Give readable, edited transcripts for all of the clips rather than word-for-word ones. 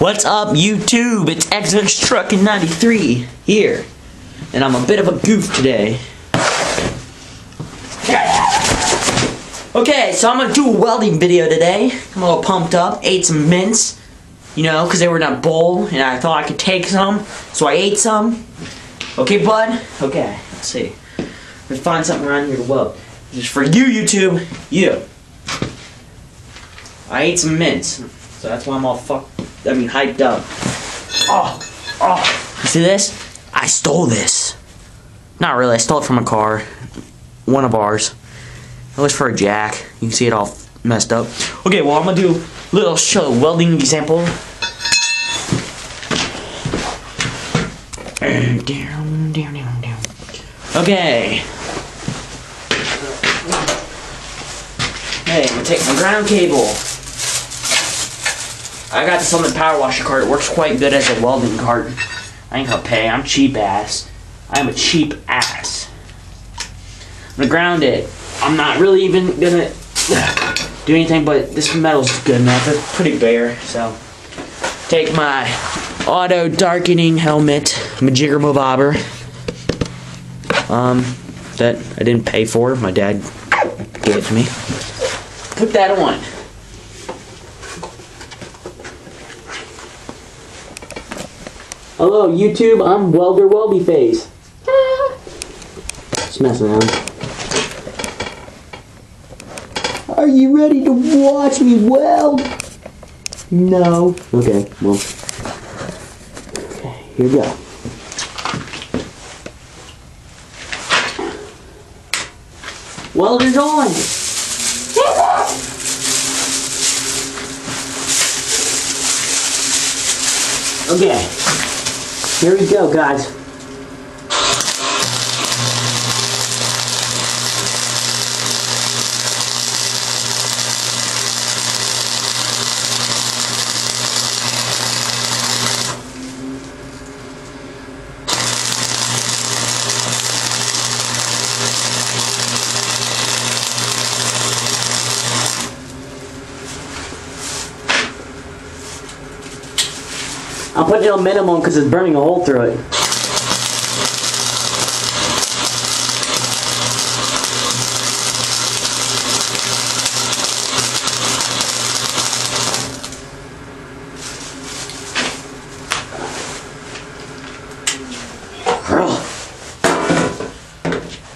What's up, YouTube? It's Xbox Truckin' 93 here, and I'm a bit of a goof today. Okay, so I'm gonna do a welding video today. I'm a little pumped up. Ate some mints, you know, because they were in a bowl, and I thought I could take some, so I ate some. Okay, bud? Okay, let's see. Let's find something around here to weld. Just for you, YouTube. You. I ate some mints, so that's why I'm all hyped up. You see this? I stole this. Not really, I stole it from a car. One of ours. It was for a jack. You can see it all messed up. Okay, well, I'm gonna do a little welding example. Okay. Hey, I'm gonna take my ground cable. I got this on the power washer cart. It works quite good as a welding cart. I ain't gonna pay. I'm cheap ass. I'm a cheap ass. I'm gonna ground it. I'm not really even gonna do anything, but this metal's good enough. It's pretty bare, so. Take my auto darkening helmet, my jigger bobber. That I didn't pay for. My dad gave it to me. Put that on. Hello, YouTube. I'm Welder Weldy Face. Just messing around. Are you ready to watch me weld? No. Okay, well. Okay, here we go. Welder's on. Okay. Here we go, guys. I'm putting it on minimum because it's burning a hole through it.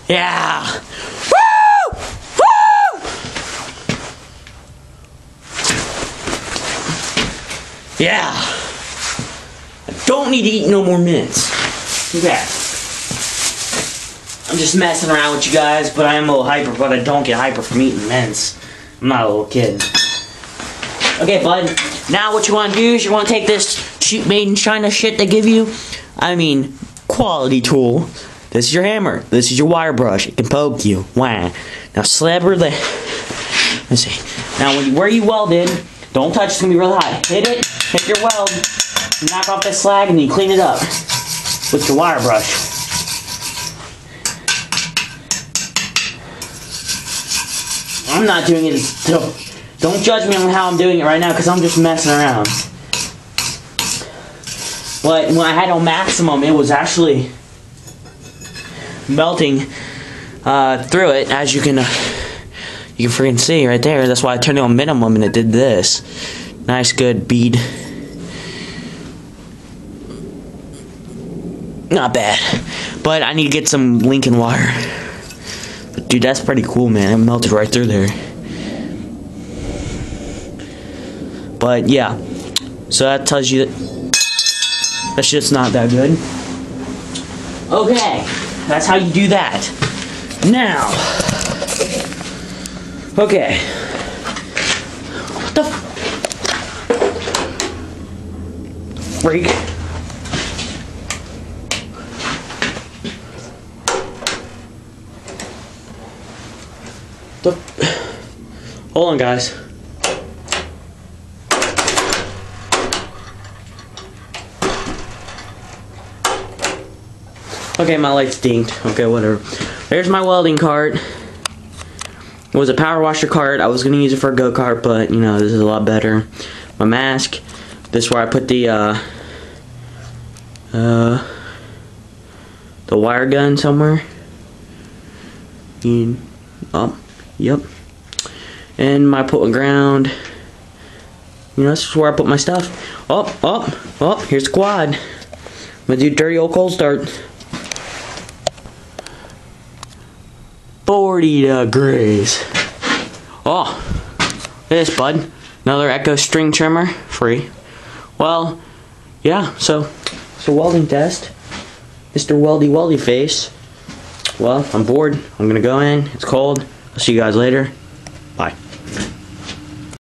Yeah! Woo! Woo! Yeah! Don't need to eat no more mints. Okay. I'm just messing around with you guys, but I am a little hyper, but I don't get hyper from eating mints. I'm not a little kid. Okay, bud. Now what you want to do is you want to take this cheap made in China shit they give you. I mean, quality tool. This is your hammer. This is your wire brush. It can poke you. Wah. Now slabber the... Let's see. Now where you welded, don't touch. It's going to be real hot. Hit it. Hit your weld. Knock off that slag and you clean it up with your wire brush. I'm not doing it, so don't judge me on how I'm doing it right now because I'm just messing around. But when I had on maximum, it was actually melting through it, as you can freaking see right there. That's why I turned it on minimum and it did this. Nice, good bead. Not bad, but I need to get some Lincoln wire. But dude, that's pretty cool, man. It melted right through there. But yeah, so that tells you that shit's not that good. Okay, that's how you do that. Now, okay. What the freak? Hold on, guys. Okay, my light's dinked. Okay, whatever. There's my welding cart. It was a power washer cart. I was gonna use it for a go-kart, but you know, this is a lot better. My mask. This is where I put the wire gun somewhere. Yep. And my put ground. You know, this is where I put my stuff. Here's the quad. I'm gonna do dirty old cold start. 40 degrees. Oh, this, bud. Another Echo string trimmer, free. Well, yeah, so welding test. Mr. Weldy face. Well, I'm bored. I'm gonna go in. It's cold. I'll see you guys later. Bye.